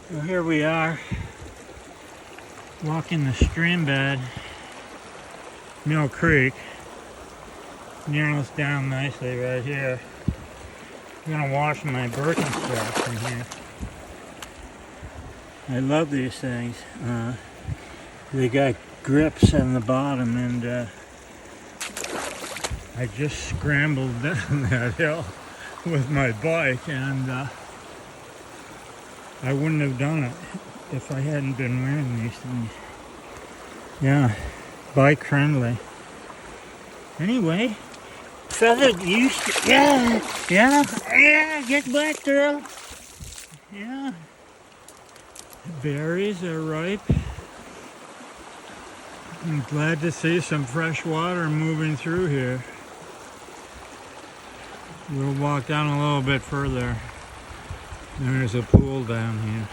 So here we are, walking the stream bed, Mill Creek. Narrows down nicely right here. I'm gonna wash my Birkenstocks in here. I love these things. They got grips on the bottom, and I just scrambled down that hill with my bike, and I wouldn't have done it if I hadn't been wearing these things. Yeah, bike friendly. Anyway, feathered used to, yeah, get wet, girl. Yeah. Berries are ripe. I'm glad to see some fresh water moving through here. We'll walk down a little bit further. There's a pool down here.